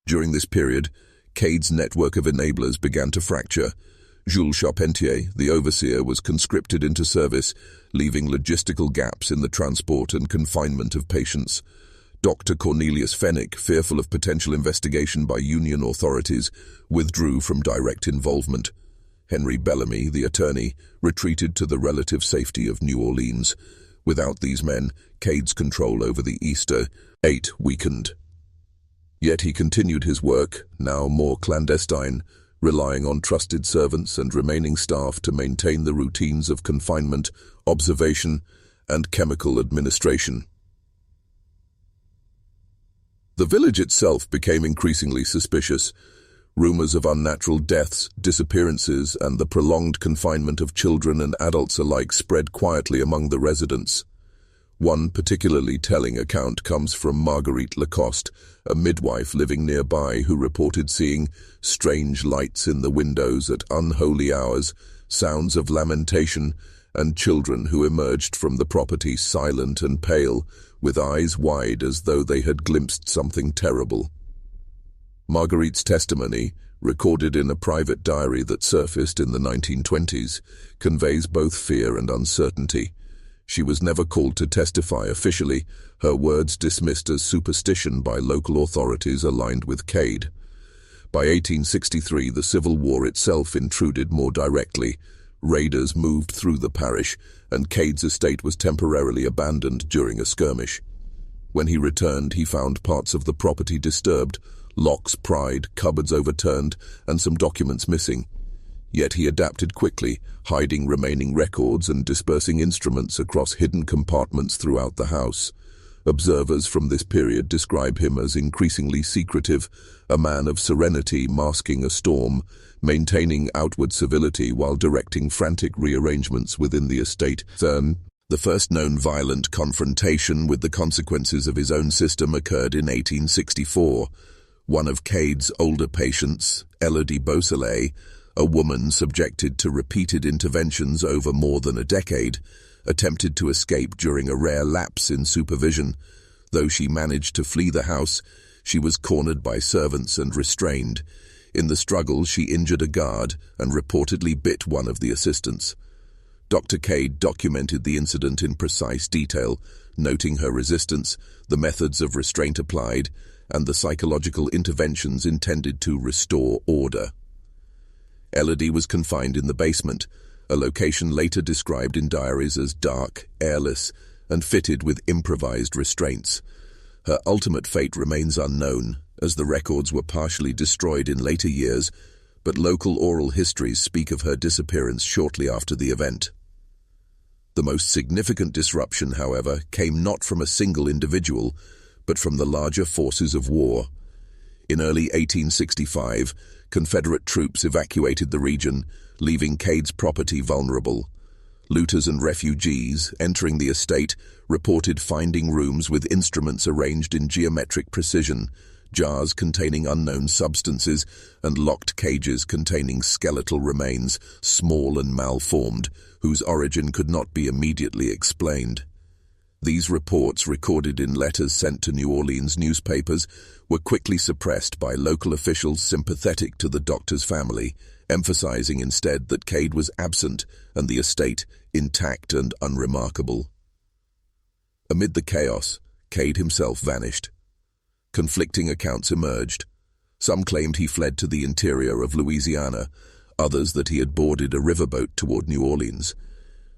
During this period, Cade's network of enablers began to fracture. Jules Charpentier, the overseer, was conscripted into service, leaving logistical gaps in the transport and confinement of patients. Dr. Cornelius Fenwick, fearful of potential investigation by Union authorities, withdrew from direct involvement. Henry Bellamy, the attorney, retreated to the relative safety of New Orleans. Without these men, Cade's control over the Easter 8 weakened. Yet he continued his work, now more clandestine, relying on trusted servants and remaining staff to maintain the routines of confinement, observation, and chemical administration. The village itself became increasingly suspicious. Rumors of unnatural deaths, disappearances, and the prolonged confinement of children and adults alike spread quietly among the residents. One particularly telling account comes from Marguerite Lacoste, a midwife living nearby who reported seeing strange lights in the windows at unholy hours, sounds of lamentation, and children who emerged from the property silent and pale, with eyes wide as though they had glimpsed something terrible. Marguerite's testimony, recorded in a private diary that surfaced in the 1920s, conveys both fear and uncertainty. She was never called to testify officially, her words dismissed as superstition by local authorities aligned with Cade. By 1863, the Civil War itself intruded more directly. Raiders moved through the parish, and Cade's estate was temporarily abandoned during a skirmish. When he returned, he found parts of the property disturbed, locks pried, cupboards overturned, and some documents missing. Yet he adapted quickly, hiding remaining records and dispersing instruments across hidden compartments throughout the house. Observers from this period describe him as increasingly secretive, a man of serenity masking a storm, maintaining outward civility while directing frantic rearrangements within the estate. The first known violent confrontation with the consequences of his own system occurred in 1864. One of Cade's older patients, Elodie Beausoleil, a woman subjected to repeated interventions over more than a decade, attempted to escape during a rare lapse in supervision. Though she managed to flee the house, she was cornered by servants and restrained. In the struggle, she injured a guard and reportedly bit one of the assistants. Dr. Cade documented the incident in precise detail, noting her resistance, the methods of restraint applied, and the psychological interventions intended to restore order. Elodie was confined in the basement, a location later described in diaries as dark, airless, and fitted with improvised restraints. Her ultimate fate remains unknown, as the records were partially destroyed in later years, but local oral histories speak of her disappearance shortly after the event. The most significant disruption, however, came not from a single individual, but from the larger forces of war. In early 1865, Confederate troops evacuated the region, leaving Cade's property vulnerable. Looters and refugees, entering the estate, reported finding rooms with instruments arranged in geometric precision, jars containing unknown substances, and locked cages containing skeletal remains, small and malformed, whose origin could not be immediately explained. These reports, recorded in letters sent to New Orleans newspapers, were quickly suppressed by local officials sympathetic to the doctor's family, emphasizing instead that Cade was absent and the estate intact and unremarkable. Amid the chaos, Cade himself vanished. Conflicting accounts emerged. Some claimed he fled to the interior of Louisiana, others that he had boarded a riverboat toward New Orleans.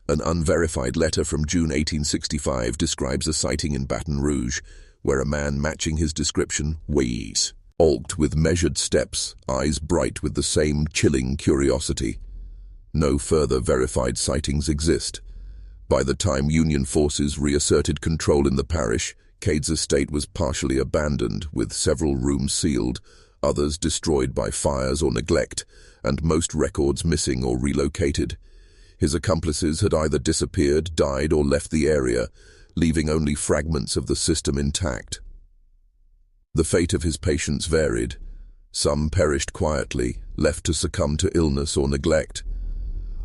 An unverified letter from June 1865 describes a sighting in Baton Rouge, where a man matching his description walked with measured steps, eyes bright with the same chilling curiosity. No further verified sightings exist. By the time Union forces reasserted control in the parish, Cade's estate was partially abandoned, with several rooms sealed, others destroyed by fires or neglect, and most records missing or relocated. His accomplices had either disappeared, died, or left the area, leaving only fragments of the system intact. The fate of his patients varied. Some perished quietly, left to succumb to illness or neglect.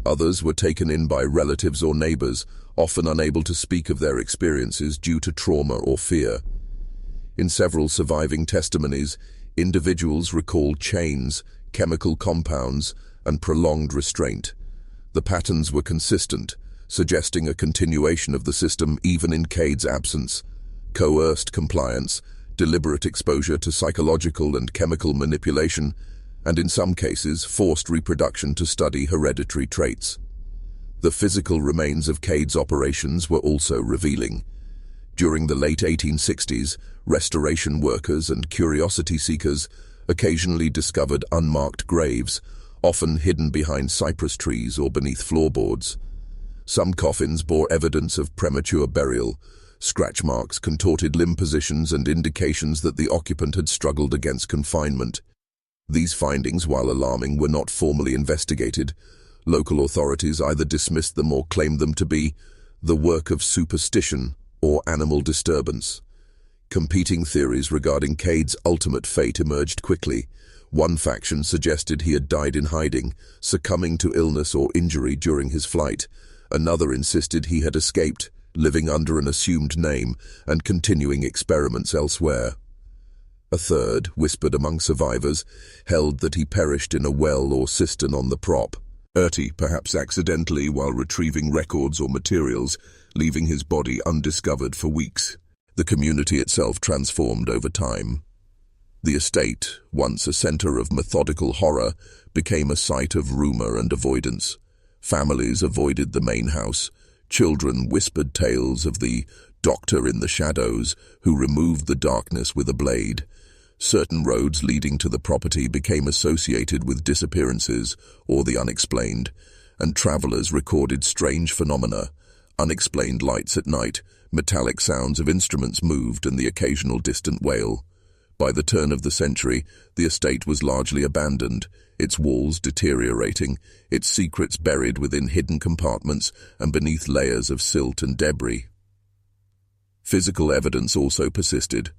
Others were taken in by relatives or neighbors, often unable to speak of their experiences due to trauma or fear. In several surviving testimonies, individuals recalled chains, chemical compounds, and prolonged restraint. The patterns were consistent, suggesting a continuation of the system even in Cade's absence. Coerced compliance, deliberate exposure to psychological and chemical manipulation, and in some cases, forced reproduction to study hereditary traits. The physical remains of Cade's operations were also revealing. During the late 1860s, restoration workers and curiosity seekers occasionally discovered unmarked graves, often hidden behind cypress trees or beneath floorboards. Some coffins bore evidence of premature burial, scratch marks, contorted limb positions, and indications that the occupant had struggled against confinement. These findings, while alarming, were not formally investigated. Local authorities either dismissed them or claimed them to be the work of superstition or animal disturbance. Competing theories regarding Cade's ultimate fate emerged quickly. One faction suggested he had died in hiding, succumbing to illness or injury during his flight. Another insisted he had escaped, living under an assumed name and continuing experiments elsewhere. A third, whispered among survivors, held that he perished in a well or cistern on the prop, perhaps accidentally while retrieving records or materials, leaving his body undiscovered for weeks. The community itself transformed over time. The estate, once a center of methodical horror, became a site of rumor and avoidance. Families avoided the main house. Children whispered tales of the doctor in the shadows who removed the darkness with a blade. Certain roads leading to the property became associated with disappearances or the unexplained, and travelers recorded strange phenomena: unexplained lights at night, metallic sounds of instruments moved, and the occasional distant wail. By the turn of the century, the estate was largely abandoned, its walls deteriorating, its secrets buried within hidden compartments and beneath layers of silt and debris. Physical evidence also persisted.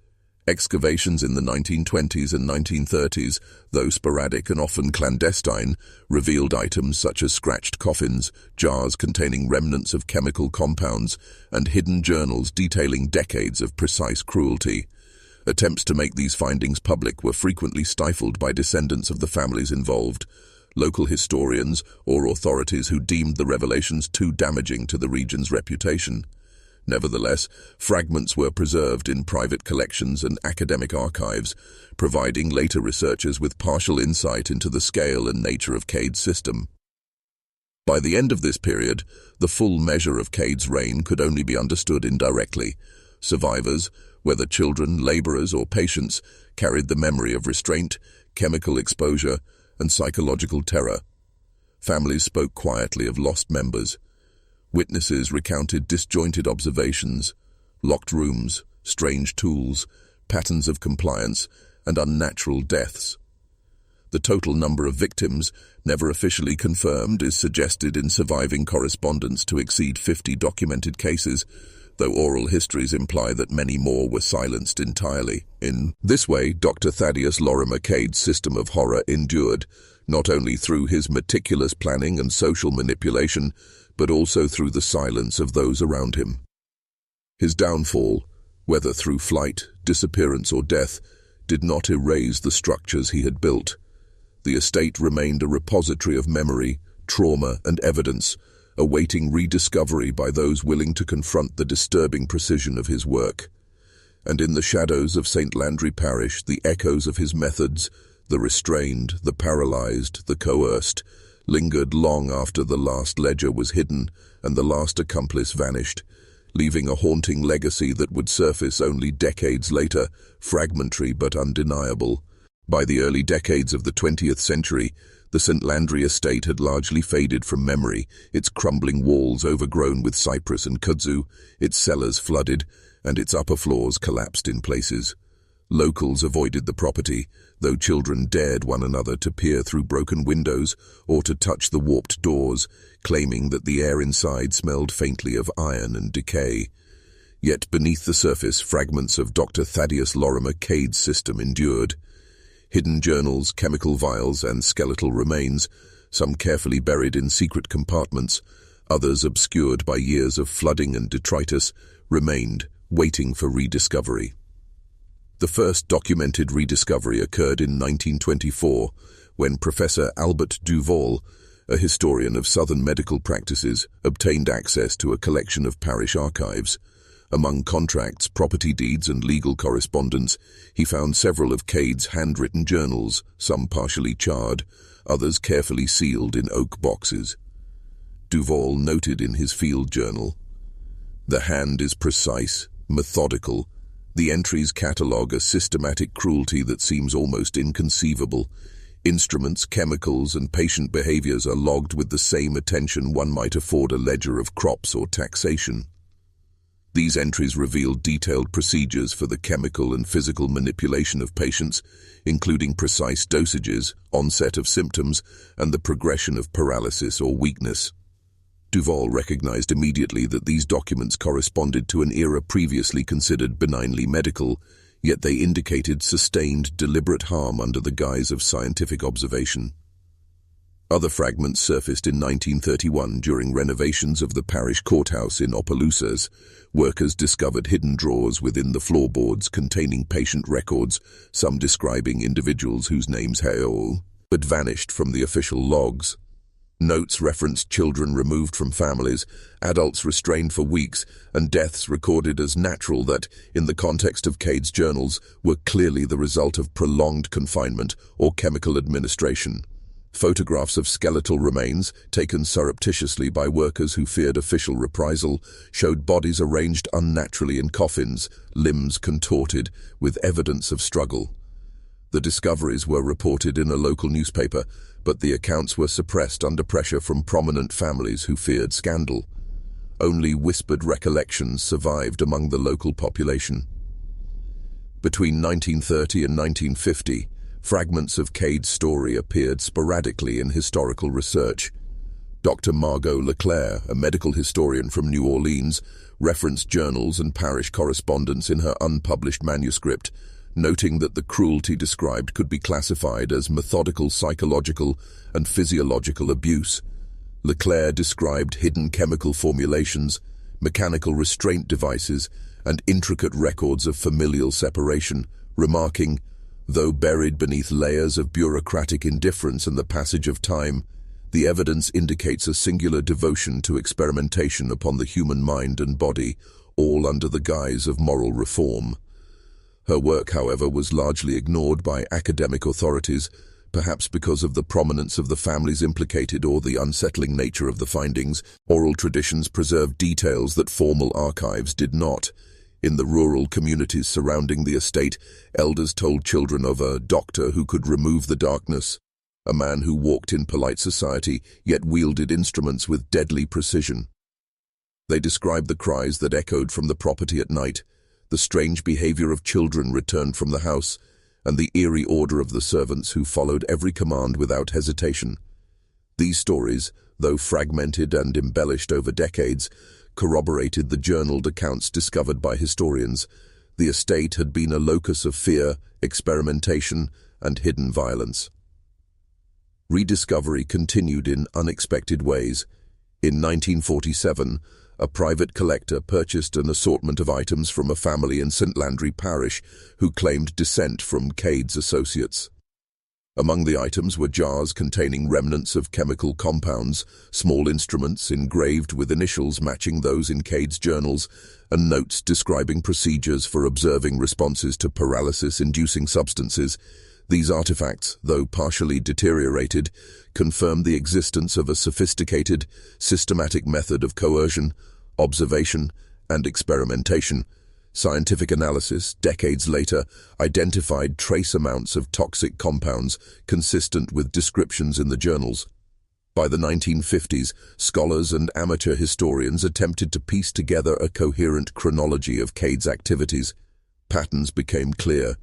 Excavations in the 1920s and 1930s, though sporadic and often clandestine, revealed items such as scratched coffins, jars containing remnants of chemical compounds, and hidden journals detailing decades of precise cruelty. Attempts to make these findings public were frequently stifled by descendants of the families involved, local historians, or authorities who deemed the revelations too damaging to the region's reputation. Nevertheless, fragments were preserved in private collections and academic archives, providing later researchers with partial insight into the scale and nature of Cade's system. By the end of this period, the full measure of Cade's reign could only be understood indirectly. Survivors, whether children, laborers, or patients, carried the memory of restraint, chemical exposure, and psychological terror. Families spoke quietly of lost members. Witnesses recounted disjointed observations, locked rooms, strange tools, patterns of compliance, and unnatural deaths. The total number of victims, never officially confirmed, is suggested in surviving correspondence to exceed 50 documented cases, though oral histories imply that many more were silenced entirely. In this way, Dr. Thaddeus Lorimer Cade's system of horror endured, not only through his meticulous planning and social manipulation, but also through the silence of those around him. His downfall, whether through flight, disappearance, or death, did not erase the structures he had built. The estate remained a repository of memory, trauma, and evidence, awaiting rediscovery by those willing to confront the disturbing precision of his work. And in the shadows of St. Landry Parish, the echoes of his methods, the restrained, the paralyzed, the coerced, lingered long after the last ledger was hidden and the last accomplice vanished, leaving a haunting legacy that would surface only decades later, fragmentary but undeniable. By the early decades of the 20th century, the St. Landry estate had largely faded from memory, its crumbling walls overgrown with cypress and kudzu, its cellars flooded, and its upper floors collapsed in places. Locals avoided the property, though children dared one another to peer through broken windows or to touch the warped doors, claiming that the air inside smelled faintly of iron and decay. Yet beneath the surface, fragments of Dr. Thaddeus Lorimer Cade's system endured. Hidden journals, chemical vials, and skeletal remains, some carefully buried in secret compartments, others obscured by years of flooding and detritus, remained, waiting for rediscovery. The first documented rediscovery occurred in 1924, when Professor Albert Duval, a historian of Southern medical practices, obtained access to a collection of parish archives. Among contracts, property deeds, and legal correspondence, he found several of Cade's handwritten journals, some partially charred, others carefully sealed in oak boxes. Duval noted in his field journal, "The hand is precise, methodical, The entries catalogue a systematic cruelty that seems almost inconceivable. Instruments, chemicals, and patient behaviors are logged with the same attention one might afford a ledger of crops or taxation. These entries reveal detailed procedures for the chemical and physical manipulation of patients, including precise dosages, onset of symptoms, and the progression of paralysis or weakness. Duval recognized immediately that these documents corresponded to an era previously considered benignly medical, yet they indicated sustained, deliberate harm under the guise of scientific observation. Other fragments surfaced in 1931 during renovations of the parish courthouse in Opelousas. Workers discovered hidden drawers within the floorboards containing patient records, some describing individuals whose names had vanished from the official logs. Notes referenced children removed from families, adults restrained for weeks, and deaths recorded as natural that, in the context of Cade's journals, were clearly the result of prolonged confinement or chemical administration. Photographs of skeletal remains, taken surreptitiously by workers who feared official reprisal, showed bodies arranged unnaturally in coffins, limbs contorted, with evidence of struggle. The discoveries were reported in a local newspaper, but the accounts were suppressed under pressure from prominent families who feared scandal. Only whispered recollections survived among the local population. Between 1930 and 1950, fragments of Cade's story appeared sporadically in historical research. Dr. Margot Leclerc, a medical historian from New Orleans, referenced journals and parish correspondence in her unpublished manuscript, noting that the cruelty described could be classified as methodical psychological and physiological abuse. Leclerc described hidden chemical formulations, mechanical restraint devices, and intricate records of familial separation, remarking, "Though buried beneath layers of bureaucratic indifference and the passage of time, the evidence indicates a singular devotion to experimentation upon the human mind and body, all under the guise of moral reform." Her work, however, was largely ignored by academic authorities, perhaps because of the prominence of the families implicated or the unsettling nature of the findings. Oral traditions preserved details that formal archives did not. In the rural communities surrounding the estate, elders told children of a doctor who could remove the darkness, a man who walked in polite society yet wielded instruments with deadly precision. They described the cries that echoed from the property at night, the strange behavior of children returned from the house, and the eerie order of the servants who followed every command without hesitation. These stories, though fragmented and embellished over decades, corroborated the journaled accounts discovered by historians. The estate had been a locus of fear, experimentation, and hidden violence. Rediscovery continued in unexpected ways. In 1947, a private collector purchased an assortment of items from a family in St. Landry Parish who claimed descent from Cade's associates. Among the items were jars containing remnants of chemical compounds, small instruments engraved with initials matching those in Cade's journals, and notes describing procedures for observing responses to paralysis-inducing substances. These artifacts, though partially deteriorated, confirmed the existence of a sophisticated, systematic method of coercion, observation, and experimentation. Scientific analysis, decades later, identified trace amounts of toxic compounds consistent with descriptions in the journals. By the 1950s, scholars and amateur historians attempted to piece together a coherent chronology of Cade's activities. Patterns became clear.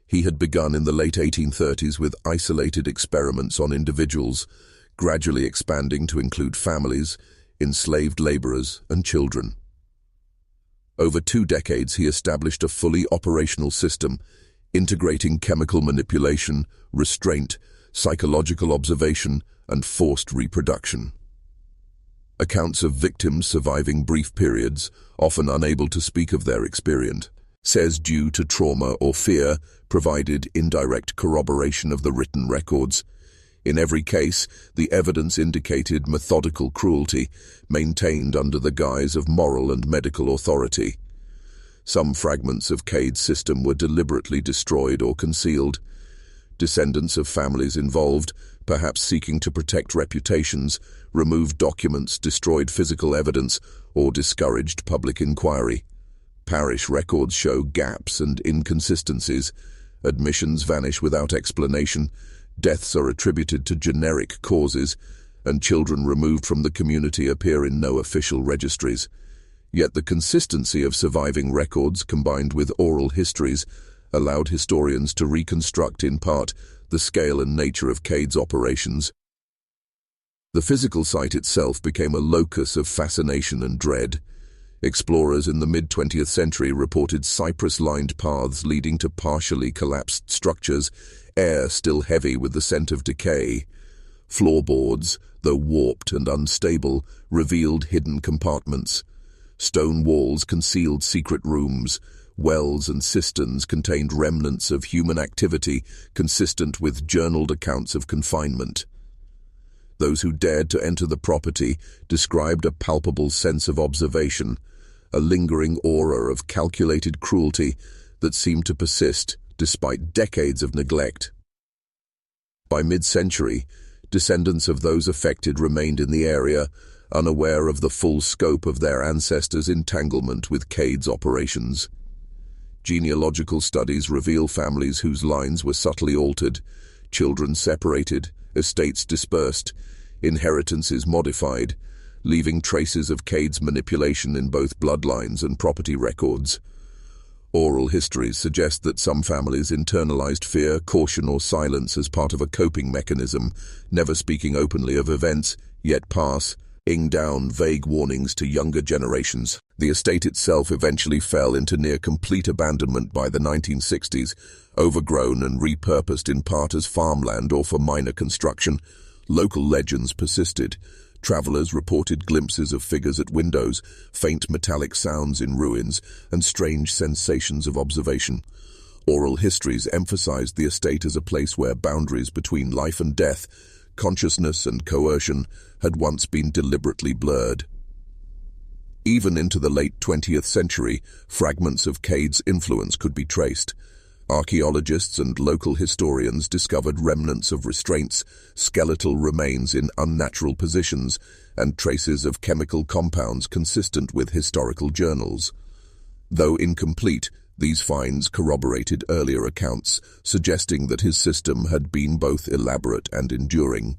He had begun in the late 1830s with isolated experiments on individuals, gradually expanding to include families, enslaved laborers, and children. Over 2 decades, he established a fully operational system, integrating chemical manipulation, restraint, psychological observation, and forced reproduction. Accounts of victims surviving brief periods, often unable to speak of their experience, says due to trauma or fear, provided indirect corroboration of the written records. In every case, the evidence indicated methodical cruelty, maintained under the guise of moral and medical authority. Some fragments of Cade's system were deliberately destroyed or concealed. Descendants of families involved, perhaps seeking to protect reputations, removed documents, destroyed physical evidence, or discouraged public inquiry. Parish records show gaps and inconsistencies. Admissions vanish without explanation, deaths are attributed to generic causes, and children removed from the community appear in no official registries. Yet the consistency of surviving records combined with oral histories allowed historians to reconstruct in part the scale and nature of Cade's operations. The physical site itself became a locus of fascination and dread. Explorers in the mid-20th century reported cypress-lined paths leading to partially collapsed structures, air still heavy with the scent of decay. Floorboards, though warped and unstable, revealed hidden compartments. Stone walls concealed secret rooms. Wells and cisterns contained remnants of human activity consistent with journaled accounts of confinement. Those who dared to enter the property described a palpable sense of observation, a lingering aura of calculated cruelty that seemed to persist despite decades of neglect. By mid-century, descendants of those affected remained in the area, unaware of the full scope of their ancestors' entanglement with Cade's operations. Genealogical studies reveal families whose lines were subtly altered, children separated, estates dispersed, inheritances modified, leaving traces of Cade's manipulation in both bloodlines and property records. Oral histories suggest that some families internalized fear, caution, or silence as part of a coping mechanism, never speaking openly of events, yet passing down vague warnings to younger generations. The estate itself eventually fell into near complete abandonment by the 1960s, overgrown and repurposed in part as farmland or for minor construction. Local legends persisted. Travelers reported glimpses of figures at windows, faint metallic sounds in ruins, and strange sensations of observation. Oral histories emphasized the estate as a place where boundaries between life and death, consciousness and coercion, had once been deliberately blurred. Even into the late 20th century, fragments of Cade's influence could be traced. Archaeologists and local historians discovered remnants of restraints, skeletal remains in unnatural positions, and traces of chemical compounds consistent with historical journals. Though incomplete, these finds corroborated earlier accounts, suggesting that his system had been both elaborate and enduring.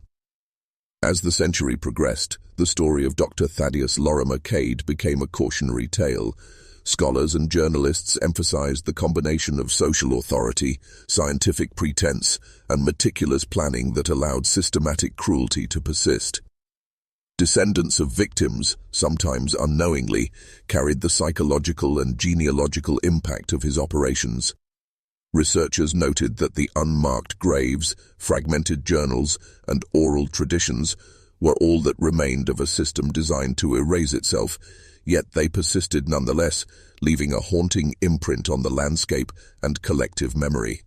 As the century progressed, the story of Dr. Thaddeus Lorimer Cade became a cautionary tale. Scholars and journalists emphasized the combination of social authority, scientific pretense, and meticulous planning that allowed systematic cruelty to persist. Descendants of victims, sometimes unknowingly, carried the psychological and genealogical impact of his operations. Researchers noted that the unmarked graves, fragmented journals, and oral traditions were all that remained of a system designed to erase itself, yet they persisted nonetheless, leaving a haunting imprint on the landscape and collective memory.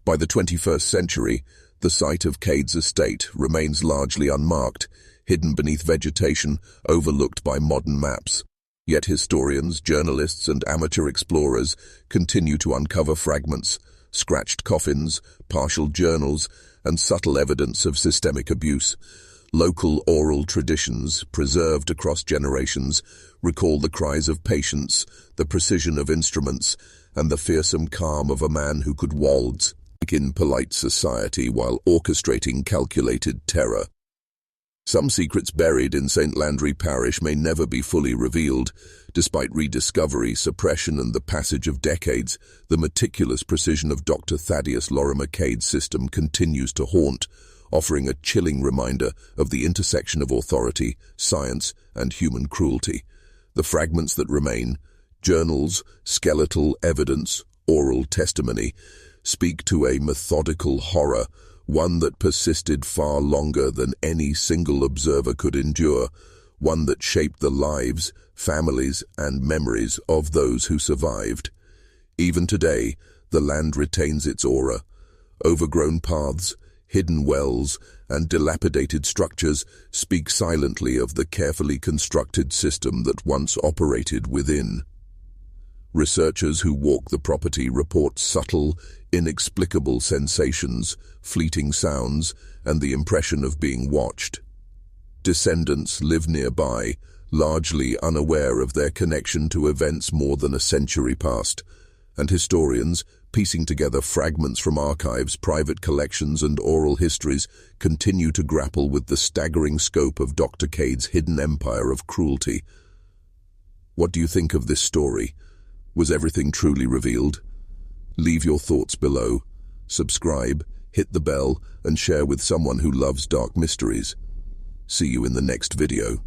By the 21st century, the site of Cade's estate remains largely unmarked, hidden beneath vegetation, overlooked by modern maps. Yet historians, journalists, and amateur explorers continue to uncover fragments, scratched coffins, partial journals, and subtle evidence of systemic abuse. Local oral traditions, preserved across generations, recall the cries of patience, the precision of instruments, and the fearsome calm of a man who could waltz in polite society while orchestrating calculated terror. Some secrets buried in St. Landry Parish may never be fully revealed. Despite rediscovery, suppression, and the passage of decades, the meticulous precision of Dr. Thaddeus Lorimer Cade's system continues to haunt, offering a chilling reminder of the intersection of authority, science, and human cruelty. The fragments that remain, journals, skeletal evidence, oral testimony, speak to a methodical horror, one that persisted far longer than any single observer could endure, one that shaped the lives, families, and memories of those who survived. Even today, the land retains its aura. Overgrown paths, hidden wells, and dilapidated structures speak silently of the carefully constructed system that once operated within. Researchers who walk the property report subtle, inexplicable sensations, fleeting sounds, and the impression of being watched. Descendants live nearby, largely unaware of their connection to events more than a century past, and historians, piecing together fragments from archives, private collections, and oral histories, continue to grapple with the staggering scope of Dr. Cade's hidden empire of cruelty. What do you think of this story? Was everything truly revealed? Leave your thoughts below. Subscribe, hit the bell, and share with someone who loves dark mysteries. See you in the next video.